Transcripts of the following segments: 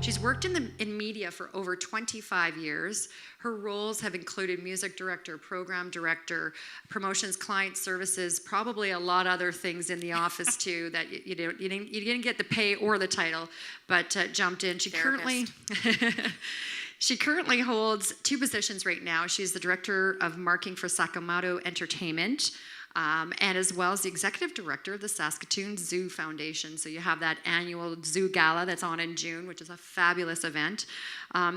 She's worked in media for over 25 years. Her roles have included music director, program director, promotions, client services, probably a lot of other things in the office too that you didn't get the pay or the title, but jumped in. She currently holds 2 positions right now. She's the director of marketing for Sakamoto Entertainment. And as well as the executive director of the Saskatoon Zoo Foundation. So you have that annual zoo gala that's on in June, which is a fabulous event.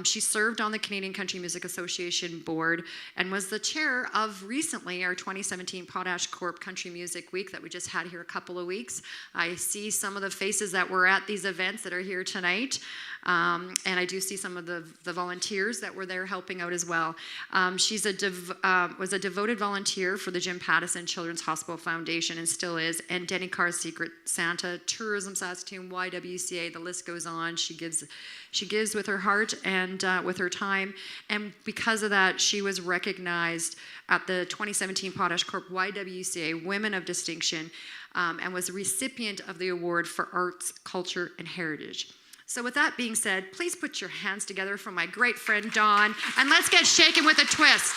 She served on the Canadian Country Music Association board and was the chair of recently our 2017 Potash Corp Country Music Week that we just had here a couple of weeks. I see some of the faces that were at these events that are here tonight. And I do see some of the volunteers that were there helping out as well. She's was a devoted volunteer for the Jim Pattison Children's Hospital Foundation and still is, and Denny Carr's Secret Santa, Tourism Saskatoon, YWCA, the list goes on. She gives with her heart and with her time, and because of that, she was recognized at the 2017 Potash Corp YWCA Women of Distinction and was a recipient of the award for Arts, Culture, and Heritage. So with that being said, please put your hands together for my great friend Dawn, and let's get shaken with a twist.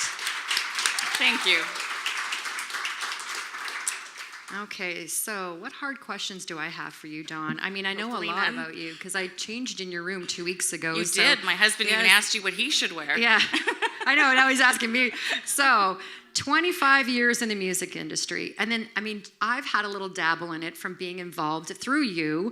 Thank you. Okay, so what hard questions do I have for you, Dawn? I mean, I know a lot about you because I changed in your room 2 weeks ago. You did. My husband even asked you what he should wear. Yeah, I know, now he's asking me. So 25 years in the music industry. And then, I mean, I've had a little dabble in it from being involved through you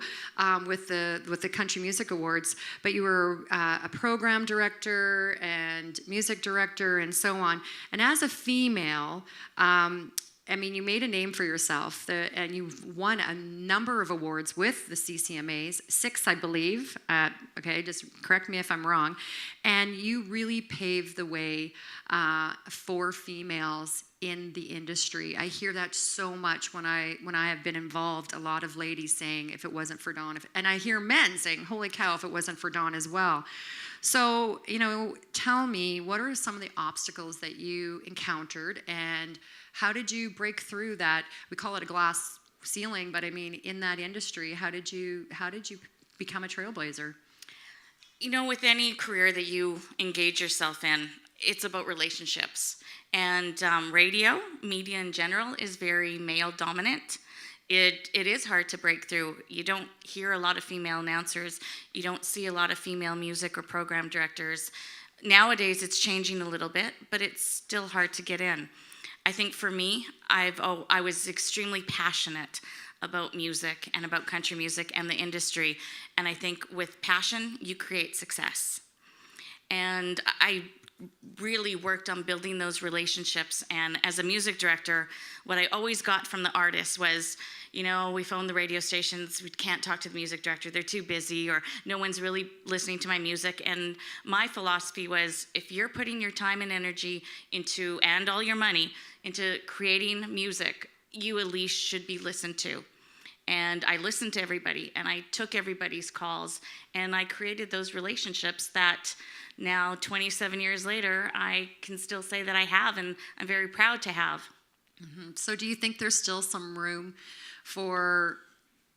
with the Country Music Awards. But you were a program director and music director and so on. And as a female, I mean, you made a name for yourself, and you've won a number of awards with the CCMAs, 6, I believe. Okay, just correct me if I'm wrong. And you really paved the way for females in the industry. I hear that so much when I have been involved. A lot of ladies saying, "If it wasn't for Dawn," and I hear men saying, "Holy cow, if it wasn't for Dawn" as well. So, tell me, what are some of the obstacles that you encountered, and how did you break through that? We call it a glass ceiling, but I mean, in that industry, how did you become a trailblazer? With any career that you engage yourself in, it's about relationships. And radio, media in general, is very male dominant. It is hard to break through. You don't hear a lot of female announcers. You don't see a lot of female music or program directors. Nowadays, it's changing a little bit, but it's still hard to get in. I think for me, I was extremely passionate about music and about country music and the industry. And I think with passion, you create success. And I really worked on building those relationships. And as a music director, what I always got from the artists was, we phone the radio stations, we can't talk to the music director, they're too busy, or no one's really listening to my music. And my philosophy was, if you're putting your time and energy into, and all your money, into creating music, you at least should be listened to. And I listened to everybody, and I took everybody's calls, and I created those relationships that now, 27 years later, I can still say that I have, and I'm very proud to have. Mm-hmm. So do you think there's still some room for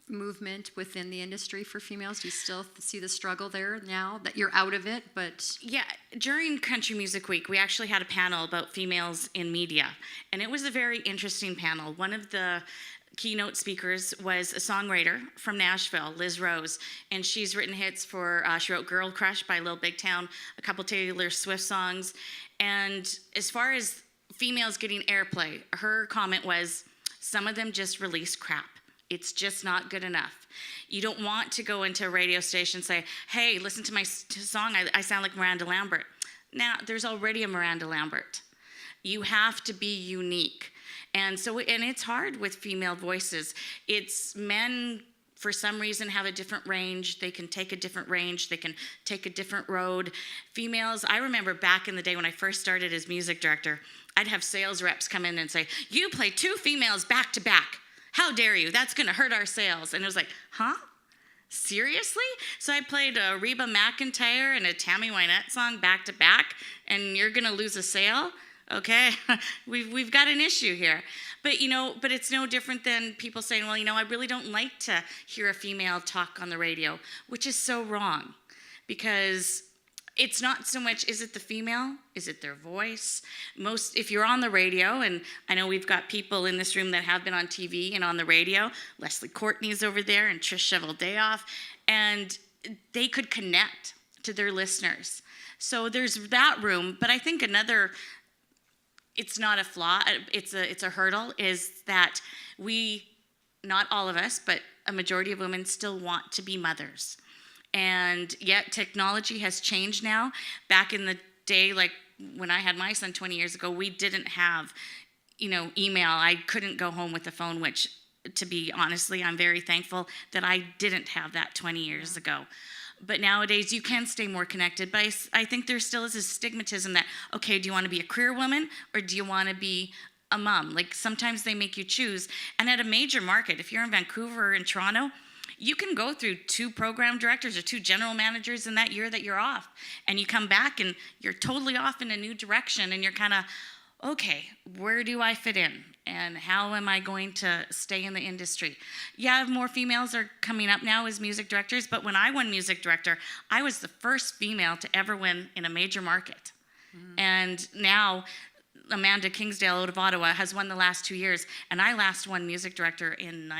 movement within the industry for females? Do you still see the struggle there now that you're out of it? But yeah, during Country Music Week, we actually had a panel about females in media, and it was a very interesting panel. One of the keynote speakers was a songwriter from Nashville, Liz Rose, and she's written hits for, she wrote Girl Crush by Lil Big Town, a couple Taylor Swift songs, and as far as females getting airplay, her comment was, some of them just release crap. It's just not good enough. You don't want to go into a radio station and say, hey, listen to my song, I sound like Miranda Lambert. Now, there's already a Miranda Lambert. You have to be unique. And it's hard with female voices. It's men, for some reason, have a different range. They can take a different range. They can take a different road. Females, I remember back in the day when I first started as music director, I'd have sales reps come in and say, you play 2 females back to back. How dare you? That's going to hurt our sales. And it was like, huh? Seriously? So I played a Reba McEntire and a Tammy Wynette song back to back, and you're going to lose a sale? Okay, we've got an issue here. But it's no different than people saying, well, I really don't like to hear a female talk on the radio, which is so wrong. because it's not so much, is it the female? Is it their voice? If you're on the radio, and I know we've got people in this room that have been on TV and on the radio, Leslie Courtney's over there and Trish Cheveldayoff, and they could connect to their listeners. So there's that room, but I think it's not a flaw, it's a hurdle, is that not all of us, but a majority of women still want to be mothers. And yet technology has changed now. Back in the day, like when I had my son 20 years ago, we didn't have, email. I couldn't go home with a phone, which, to be honestly, I'm very thankful that I didn't have that 20 years ago. But nowadays, you can stay more connected. But I think there still is a stigmatism that, okay, do you want to be a career woman or do you want to be a mom? Like sometimes they make you choose. And at a major market, if you're in Vancouver or in Toronto, you can go through 2 program directors or 2 general managers in that year that you're off. And you come back and you're totally off in a new direction. And you're kind of, okay, where do I fit in? And how am I going to stay in the industry? Yeah, more females are coming up now as music directors. But when I won music director, I was the first female to ever win in a major market. And now Amanda Kingsdale out of Ottawa has won the last 2 years. And I last won music director in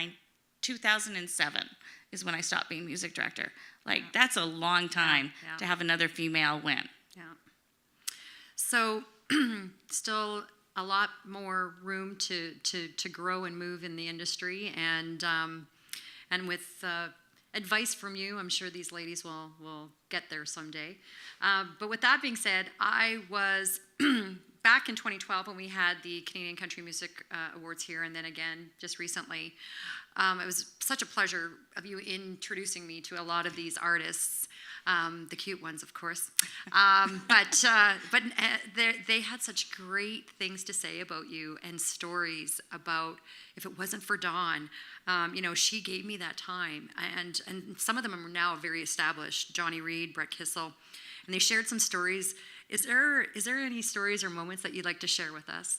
2007 is when I stopped being music director. That's a long time to have another female win. Yeah. So still a lot more room to grow and move in the industry, and with advice from you, I'm sure these ladies will get there someday. But with that being said, I was back in 2012 when we had the Canadian Country Music Awards here, and then again just recently. It was such a pleasure of you introducing me to a lot of these artists, the cute ones, of course. But they had such great things to say about you and stories about, if it wasn't for Dawn, she gave me that time. And some of them are now very established, Johnny Reid, Brett Kissel, and they shared some stories. Is there any stories or moments that you'd like to share with us?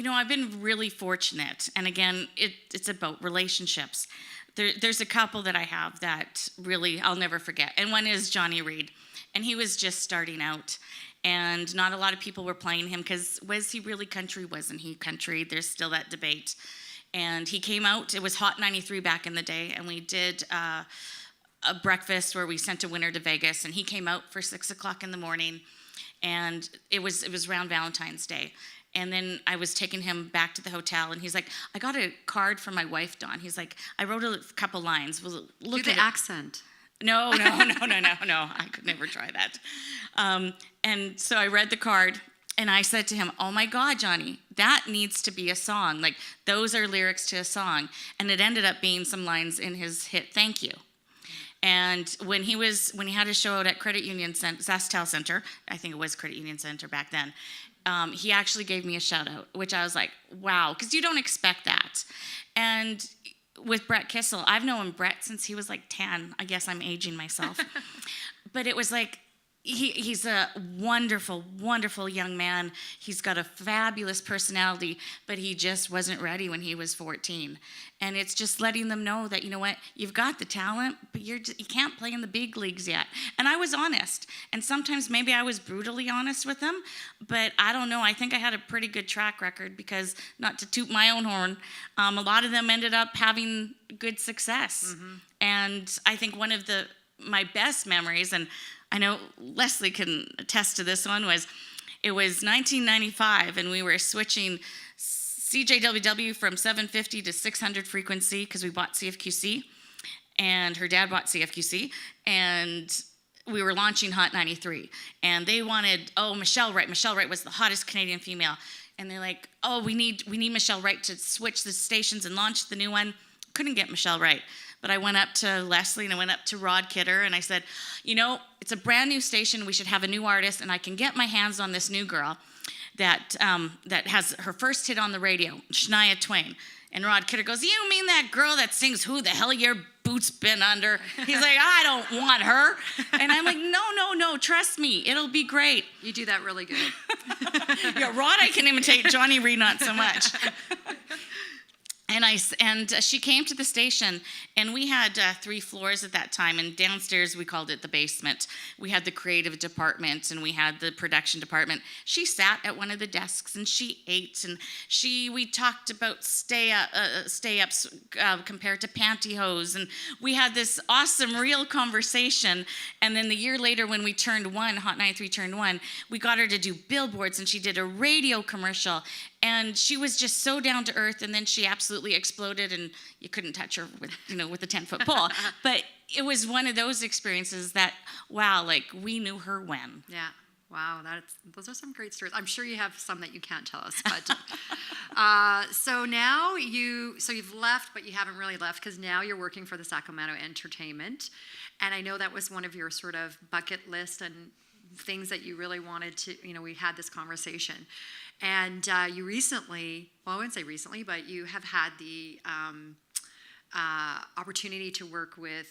I've been really fortunate, and again, it's about relationships. There's a couple that I have that really I'll never forget, and one is Johnny Reid, and he was just starting out, and not a lot of people were playing him because was he really country, wasn't he country? There's still that debate, and he came out, it was Hot 93 back in the day, and we did a breakfast where we sent a winner to Vegas, and he came out for 6 o'clock in the morning, and it was around Valentine's Day. And then I was taking him back to the hotel, and he's like, I got a card from my wife, Dawn. He's like, I wrote a couple lines. Well, look Do at the accent. No. I could never try that. And so I read the card, and I said to him, oh my God, Johnny, that needs to be a song. Like, those are lyrics to a song. And it ended up being some lines in his hit, Thank You. And when he had a show out at Credit Union Saskatoon Center, I think it was Credit Union Center back then, he actually gave me a shout out, which I was like, wow, because you don't expect that. And with Brett Kissel, I've known Brett since he was like 10. I guess I'm aging myself. But it was like, he's a wonderful, wonderful young man. He's got a fabulous personality, but he just wasn't ready when he was 14. And it's just letting them know that, you know what, you've got the talent, but you can't play in the big leagues yet. And I was honest. And sometimes maybe I was brutally honest with them, but I don't know. I think I had a pretty good track record because, not to toot my own horn, a lot of them ended up having good success. Mm-hmm. And I think one of my best memories, and I know Leslie can attest to this one, it was 1995, and we were switching CJWW from 750 to 600 frequency because we bought CFQC, and her dad bought CFQC, and we were launching Hot 93, and they wanted, Michelle Wright. Michelle Wright was the hottest Canadian female, and they're like, we need Michelle Wright to switch the stations and launch the new one. Couldn't get Michelle Wright. But I went up to Leslie and I went up to Rod Kidder and I said, it's a brand new station. We should have a new artist, and I can get my hands on this new girl that has her first hit on the radio, Shania Twain. And Rod Kidder goes, you mean that girl that sings Who the Hell Your Boots Been Under? He's like, I don't want her. And I'm like, no, trust me. It'll be great. You do that really good. Yeah, Rod I can imitate, Johnny Reid not so much. And she came to the station, and we had 3 floors at that time, and downstairs we called it the basement. We had the creative department, and we had the production department. She sat at one of the desks, and she ate, and we talked about stay-ups compared to pantyhose, and we had this awesome, real conversation. And then the year later, when we turned 1, Hot 93 turned 1, we got her to do billboards, and she did a radio commercial. And she was just so down to earth, and then she absolutely exploded, and you couldn't touch her with a 10-foot pole. But it was one of those experiences that, wow, like we knew her when. Yeah. Wow, those are some great stories. I'm sure you have some that you can't tell us, but so now you've left, but you haven't really left, because now you're working for the Sacramento Entertainment, and I know that was one of your sort of bucket list and things that you really wanted to. We had this conversation. And you recently, well, I wouldn't say recently, but you have had the opportunity to work with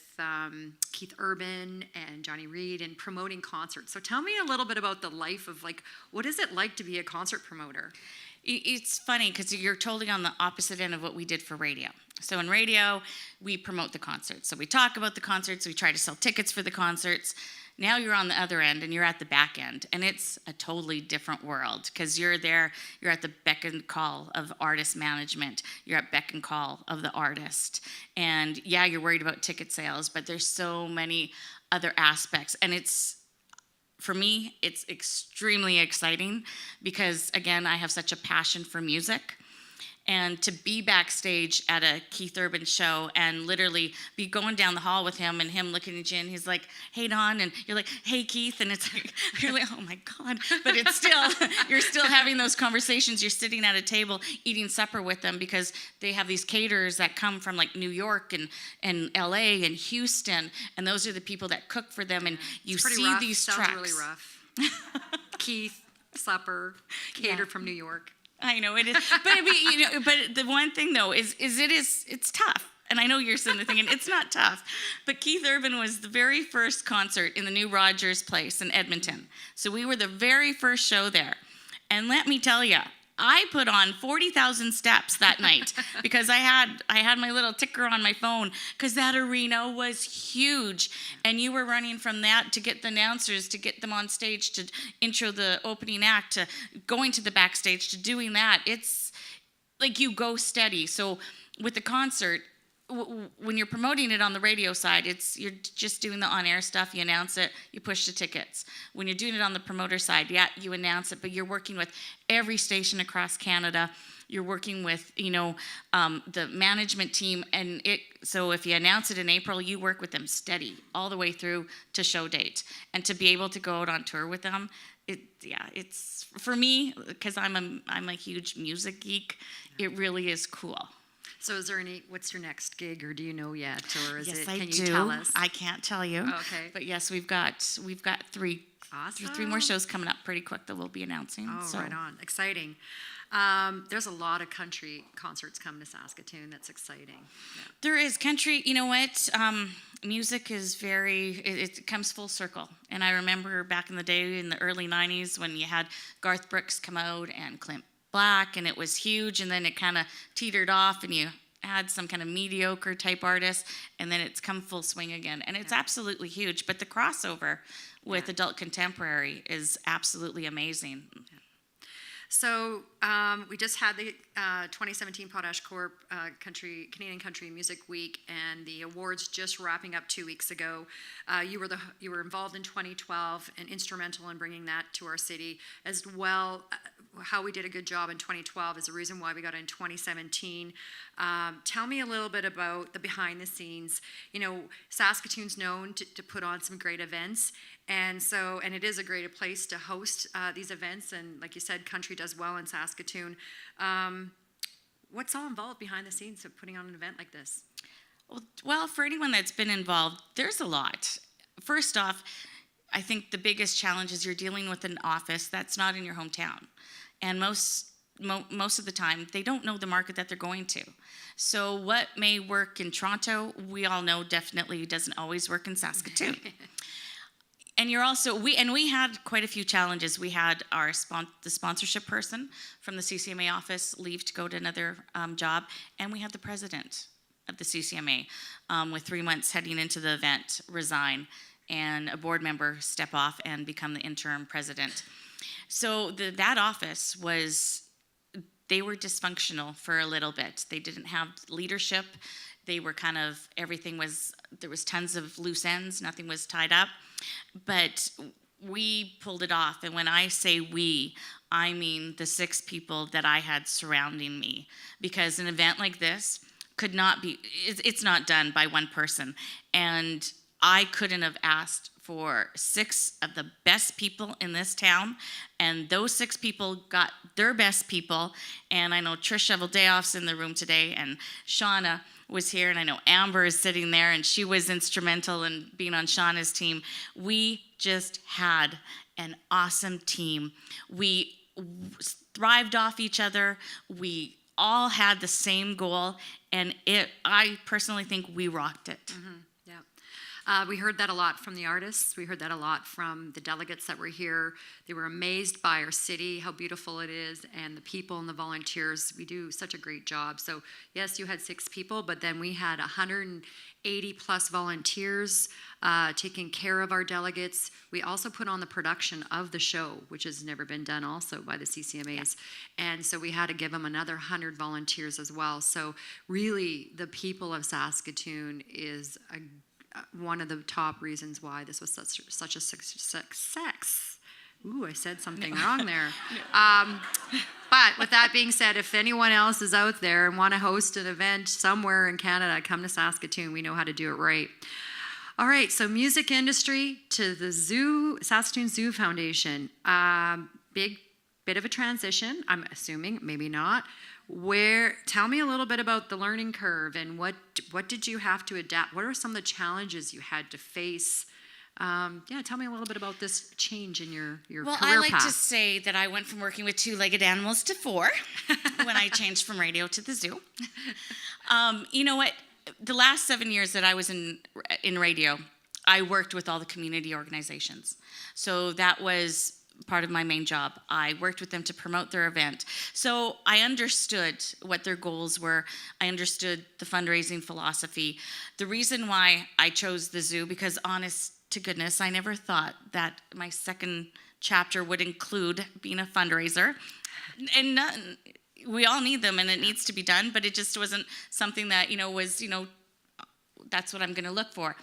Keith Urban and Johnny Reed in promoting concerts. So tell me a little bit about the life of, like, what is it like to be a concert promoter? It's funny because you're totally on the opposite end of what we did for radio. So in radio, we promote the concerts. So we talk about the concerts, we try to sell tickets for the concerts. Now you're on the other end, and you're at the back end, and it's a totally different world, because you're there, you're at the beck and call of artist management, you're at beck and call of the artist, and yeah, you're worried about ticket sales, but there's so many other aspects, and for me, it's extremely exciting, because again, I have such a passion for music. And to be backstage at a Keith Urban show and literally be going down the hall with him and him looking at you, and he's like, "Hey, Don," and you're like, "Hey, Keith," and it's like, you're like, oh my God. But it's still, you're still having those conversations. You're sitting at a table eating supper with them, because they have these caterers that come from like New York and LA and Houston, and those are the people that cook for them, and you see rough. these Sounds tracks. really rough. Keith, supper, catered from New York. I know it is, but the one thing though is it's tough, and I know you're sitting there thinking it's not tough, but Keith Urban was the very first concert in the new Rogers Place in Edmonton, so we were the very first show there, and let me tell you, I put on 40,000 steps that night because I had my little ticker on my phone, because that arena was huge, and you were running from that to get the announcers, to get them on stage, to intro the opening act, to going to the backstage, to doing that. It's like you go steady. So with the concert, when you're promoting it on the radio side, you're just doing the on-air stuff. You announce it, you push the tickets. When you're doing it on the promoter side, yeah, you announce it, but you're working with every station across Canada. You're working with, the management team, and so if you announce it in April, you work with them steady all the way through to show date, and to be able to go out on tour with them. It's for me, because I'm a huge music geek. It really is cool. So is there what's your next gig, or do you know yet, or is yes, it, I can do. you tell us? I can't tell you. Okay. But yes, we've got 3 Awesome. 3 more shows coming up pretty quick that we'll be announcing. Oh, so. Right on. Exciting. There's a lot of country concerts coming to Saskatoon. That's exciting. Yeah. There is country, you know what? Music is it comes full circle. And I remember back in the day in the early 90s when you had Garth Brooks come out and Clint Black, and it was huge, and then it kind of teetered off, and you had some kind of mediocre type artist, and then it's come full swing again, and it's absolutely huge. But the crossover with adult contemporary is absolutely amazing. Yeah. So we just had the 2017 Potash Corp Canadian Country Music Week, and the awards just wrapping up 2 weeks ago. You were involved in 2012 and instrumental in bringing that to our city as well. How we did a good job in 2012 is the reason why we got in 2017. Tell me a little bit about the behind the scenes. Saskatoon's known to put on some great events, and it is a great place to host these events, and like you said, country does well in Saskatoon. What's all involved behind the scenes of putting on an event like this? Well, for anyone that's been involved, there's a lot. First off, I think the biggest challenge is you're dealing with an office that's not in your hometown. And most of the time, they don't know the market that they're going to. So what may work in Toronto, we all know definitely doesn't always work in Saskatoon. And you're also, we had quite a few challenges. We had the sponsorship person from the CCMA office leave to go to another job, and we had the president of the CCMA with 3 months heading into the event resign, and a board member step off and become the interim president. So that office they were dysfunctional for a little bit. They didn't have leadership. They were there was tons of loose ends. Nothing was tied up. But we pulled it off. And when I say we, I mean the 6 people that I had surrounding me. Because an event like this it's not done by one person. And I couldn't have asked for 6 of the best people in this town, and those 6 people got their best people. And I know Trish Shoveldayoff's in the room today, and Shawna was here, and I know Amber is sitting there, and she was instrumental in being on Shawna's team. We just had an awesome team. We thrived off each other. We all had the same goal, and I personally think we rocked it. Mm-hmm. We heard that a lot from the artists. We heard that a lot from the delegates that were here. They were amazed by our city, how beautiful it is, and the people and the volunteers. We do such a great job. So yes, you had 6 people, but then we had 180 plus volunteers taking care of our delegates. We also put on the production of the show, which has never been done also by the CCMAs. Yeah. And so we had to give them another 100 volunteers as well. So really, the people of Saskatoon is one of the top reasons why this was such a success. Ooh, I said something wrong there. But with that being said, if anyone else is out there and want to host an event somewhere in Canada, come to Saskatoon. We know how to do it right. All right, so music industry to the zoo, Saskatoon Zoo Foundation. Big bit of a transition, I'm assuming, maybe not. Tell me a little bit about the learning curve and what did you have to adapt? What are some of the challenges you had to face? Tell me a little bit about this change in your career path. Well, I like to say that I went from working with 2-legged animals to 4 when I changed from radio to the zoo. You know what? The last 7 years that I was in radio, I worked with all the community organizations. So that was part of my main job. I worked with them to promote their event. So I understood what their goals were. I understood the fundraising philosophy. The reason why I chose the zoo, because honest to goodness, I never thought that my second chapter would include being a fundraiser. And we all need them and it needs to be done, but it just wasn't something that, that's what I'm going to look for.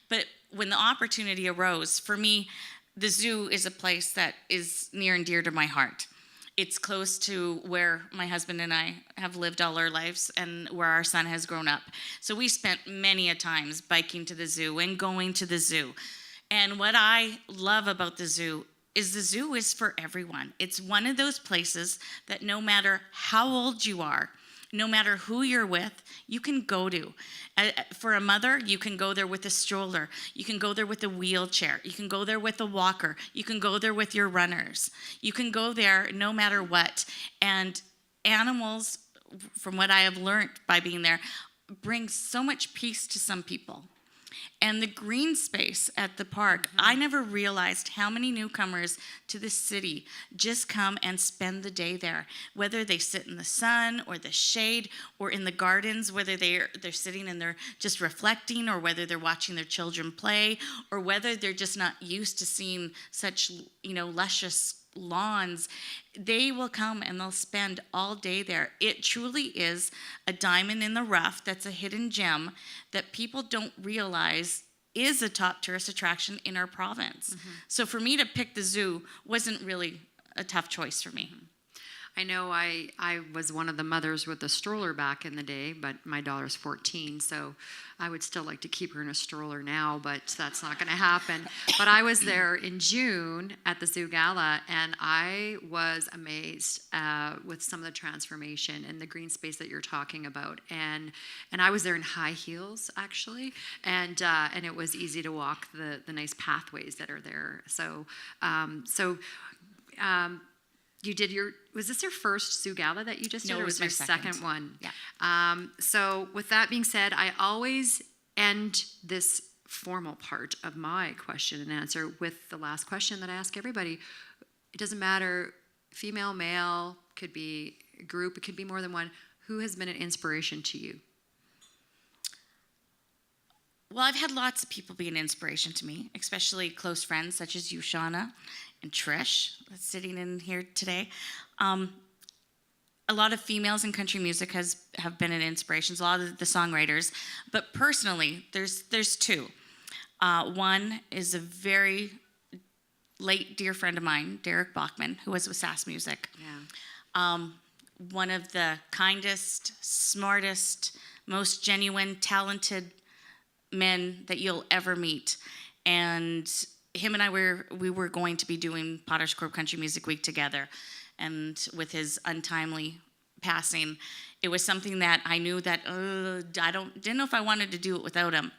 But when the opportunity arose, for me, the zoo is a place that is near and dear to my heart. It's close to where my husband and I have lived all our lives and where our son has grown up. So we spent many a times biking to the zoo and going to the zoo. And what I love about the zoo is for everyone. It's one of those places that no matter how old you are, no matter who you're with, you can go to. For a mother, you can go there with a stroller. You can go there with a wheelchair. You can go there with a walker. You can go there with your runners. You can go there no matter what. And animals, from what I have learned by being there, bring so much peace to some people. And the green space at the park, I never realized how many newcomers to the city just come and spend the day there, whether they sit in the sun or the shade or in the gardens, whether they're sitting and they're just reflecting, or whether they're watching their children play, or whether they're just not used to seeing such, luscious lawns. They will come and they'll spend all day there. It truly is a diamond in the rough that's a hidden gem that people don't realize is a top tourist attraction in our province. Mm-hmm. So for me to pick the zoo wasn't really a tough choice for me. I know I was one of the mothers with a stroller back in the day, but my daughter's 14, so I would still like to keep her in a stroller now, but that's not going to happen. But I was there in June at the Zoo Gala, and I was amazed with some of the transformation and the green space that you're talking about. And I was there in high heels, actually, and it was easy to walk the nice pathways that are there. Was this your first Zoo Gala that you just did? No, or it was my my second one? Yeah. So with that being said, I always end this formal part of my question and answer with the last question that I ask everybody. It doesn't matter, female, male, could be a group, it could be more than one. Who has been an inspiration to you? Well, I've had lots of people be an inspiration to me, especially close friends such as you, Shawna, and Trish, that's sitting in here today. A lot of females in country music have been an inspiration, a lot of the songwriters. But personally, there's two. One is a very late dear friend of mine, Derek Bachman, who was with Sass Music. Yeah. One of the kindest, smartest, most genuine, talented men that you'll ever meet. And him and I we were going to be doing Potter's Corp Country Music Week together. And with his untimely passing, it was something that I knew that didn't know if I wanted to do it without him.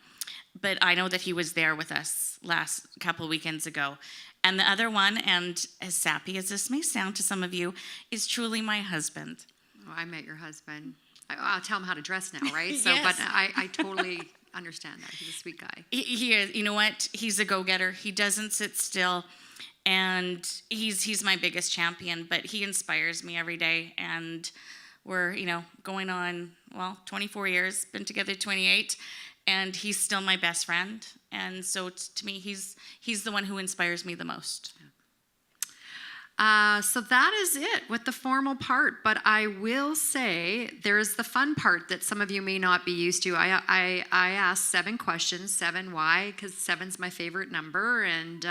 But I know that he was there with us last couple of weekends ago. And the other one, and as sappy as this may sound to some of you, is truly my husband. Oh, I met your husband. I'll tell him how to dress now, right? So, Yes. But I totally understand that. He's a sweet guy. He is. You know what? He's a go-getter. He doesn't sit still. And he's my biggest champion, but he inspires me every day. And we're, going on, 24 years, been together 28. And he's still my best friend. And so to me, he's the one who inspires me the most. So that is it with the formal part. But I will say there's the fun part that some of you may not be used to. I asked 7 questions. 7 why? Because 7's my favorite number. And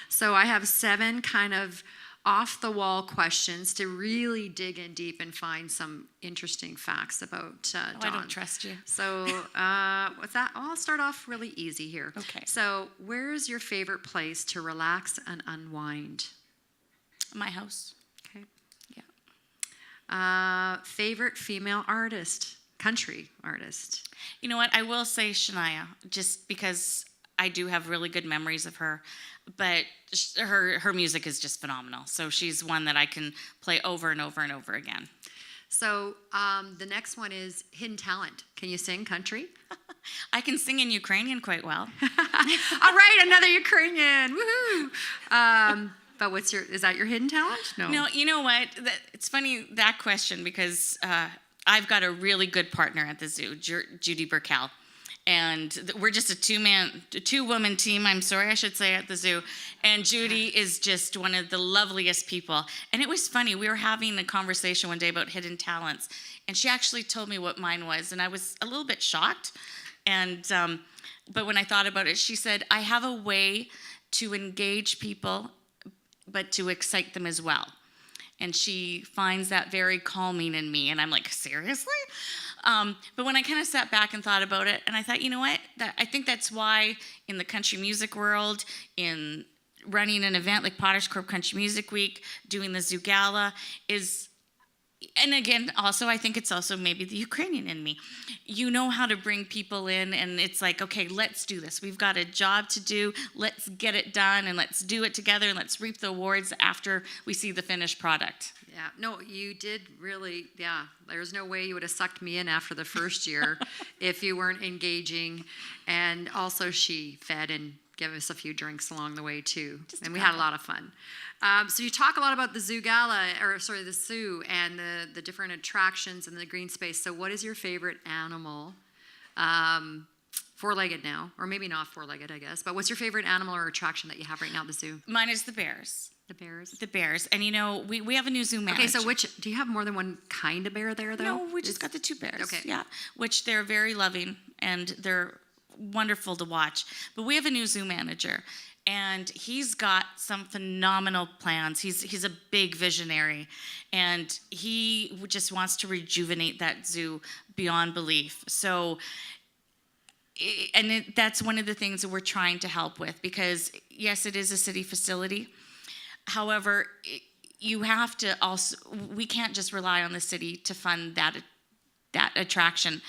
so I have 7 kind of off-the-wall questions to really dig in deep and find some interesting facts about Dawn. I don't trust you. So with that, I'll start off really easy here. Okay. So where's your favorite place to relax and unwind? My house. Okay. Yeah. Favorite female artist, country artist? You know what? I will say Shania, just because I do have really good memories of her. But her music is just phenomenal. So she's one that I can play over and over and over again. So the next one is hidden talent. Can you sing country? I can sing in Ukrainian quite well. All right, another Ukrainian. Woohoo! But is that your hidden talent? No, you know what? It's funny, that question, because I've got a really good partner at the zoo, Judy Burkell. And we're just a two-woman team, I should say, at the zoo. And Judy is just one of the loveliest people. And it was funny, we were having a conversation one day about hidden talents. And she actually told me what mine was. And I was a little bit shocked. And but when I thought about it, she said, I have a way to engage people, but to excite them as well. And she finds that very calming in me. And I'm like, seriously? But when I kind of sat back and thought about it, and I thought, you know what? I think that's why in the country music world, in running an event like Potter's Corp Country Music Week, doing the Zoo Gala and again, also, I think it's also maybe the Ukrainian in me. You know how to bring people in, and it's like, okay, let's do this. We've got a job to do. Let's get it done, and let's do it together, and let's reap the awards after we see the finished product. Yeah, no, you did really, there's no way you would have sucked me in after the first year if you weren't engaging. And also she fed and gave us a few drinks along the way too. And we had a lot of fun. So you talk a lot about the Zoo Gala, the zoo and the different attractions in the green space. So what is your favorite animal? 4-legged now, or maybe not 4-legged, I guess. But what's your favorite animal or attraction that you have right now at the zoo? Mine is the bears. The bears? The bears. And we have a new zoo manager. Okay, so do you have more than one kind of bear there, though? No, we just got the 2 bears. Okay. Yeah, which they're very loving, and they're wonderful to watch. But we have a new zoo manager, and he's got some phenomenal plans. He's a big visionary, and he just wants to rejuvenate that zoo beyond belief. So, that's one of the things that we're trying to help with, because yes, it is a city facility. However, you have to also, we can't just rely on the city to fund that attraction.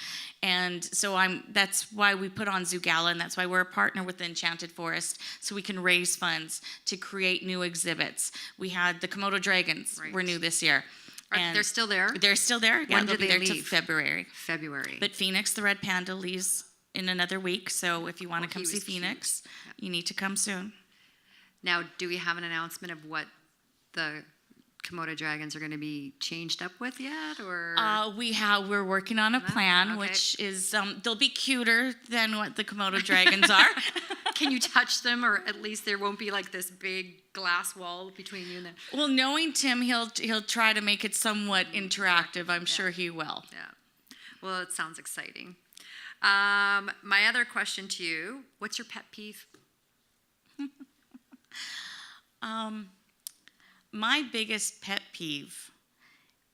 And so that's why we put on Zoo Gala, and that's why we're a partner with the Enchanted Forest, so we can raise funds to create new exhibits. We had the Komodo dragons were new this year. They're still there? They're still there. Yeah, When they'll do be they there till leave? February. February. But Phoenix, the red panda, leaves in another week. So if you want to Oh, come he see was cute. Phoenix, you need to come soon. Now, do we have an announcement of what the Komodo dragons are going to be changed up with yet, or? We're working on a plan, okay. which is they'll be cuter than what the Komodo dragons are. Can you touch them, or at least there won't be like this big glass wall between you and them? Well, knowing Tim, he'll try to make it somewhat interactive. I'm sure he will. Yeah. Well, it sounds exciting. My other question to you: what's your pet peeve? My biggest pet peeve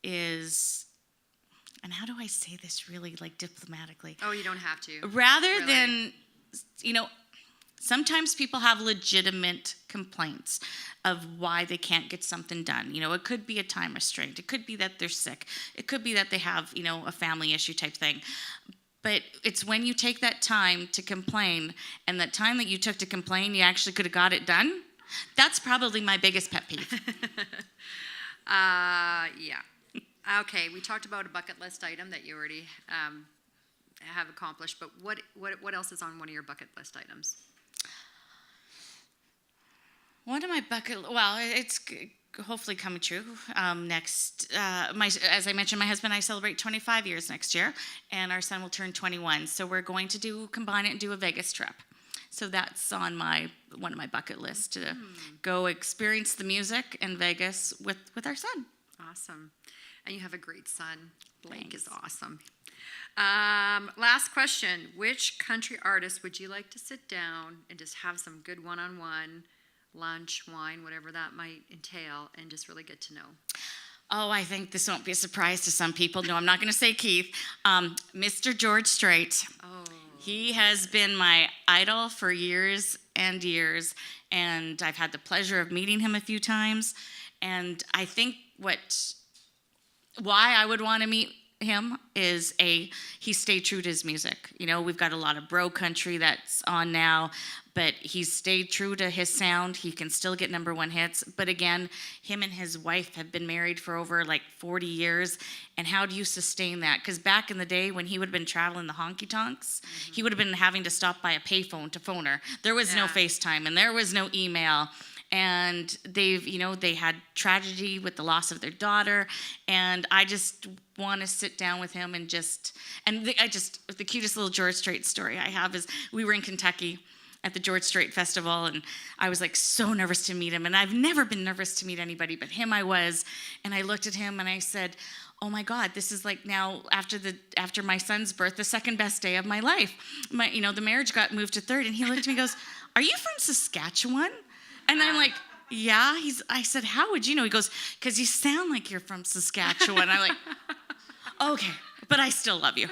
is, and how do I say this really like diplomatically? Oh, you don't have to. Rather Really? than, sometimes people have legitimate complaints of why they can't get something done. It could be a time restraint. It could be that they're sick. It could be that they have, a family issue type thing. But it's when you take that time to complain, and that time that you took to complain, you actually could have got it done. That's probably my biggest pet peeve. Yeah. Okay, we talked about a bucket list item that you already have accomplished, but what else is on one of your bucket list items? One of my it's hopefully coming true. Next, as I mentioned, my husband and I celebrate 25 years next year, and our son will turn 21. So we're going to combine it and do a Vegas trip. So that's on one of my bucket lists, to go experience the music in Vegas with our son. Awesome. And you have a great son. Blake Thanks. is awesome. Last question. Which country artist would you like to sit down and just have some good one-on-one, lunch, wine, whatever that might entail, and just really get to know? Oh, I think this won't be a surprise to some people. No, I'm not going to say Keith. Mr. George Strait. Oh. He has been my idol for years and years, and I've had the pleasure of meeting him a few times. And I think why I would want to meet him is he stayed true to his music. We've got a lot of bro country that's on now, but he's stayed true to his sound. He can still get #1 hits. But again, him and his wife have been married for over 40 years. And how do you sustain that? Because back in the day when he would have been traveling the honky tonks, he would have been having to stop by a payphone to phone her. There was no FaceTime and there was no email. And they had tragedy with the loss of their daughter, and I just want to sit down with him and the cutest little George Strait story I have is we were in Kentucky at the George Strait Festival, and I was so nervous to meet him, and I've never been nervous to meet anybody, but him I was, and I looked at him and I said, oh my God, this is now after my son's birth, the second best day of my life. The marriage got moved to third, and he looked at me and goes, are you from Saskatchewan? And I'm like, yeah. I said, how would you know? He goes, because you sound like you're from Saskatchewan. I'm like, okay, but I still love you.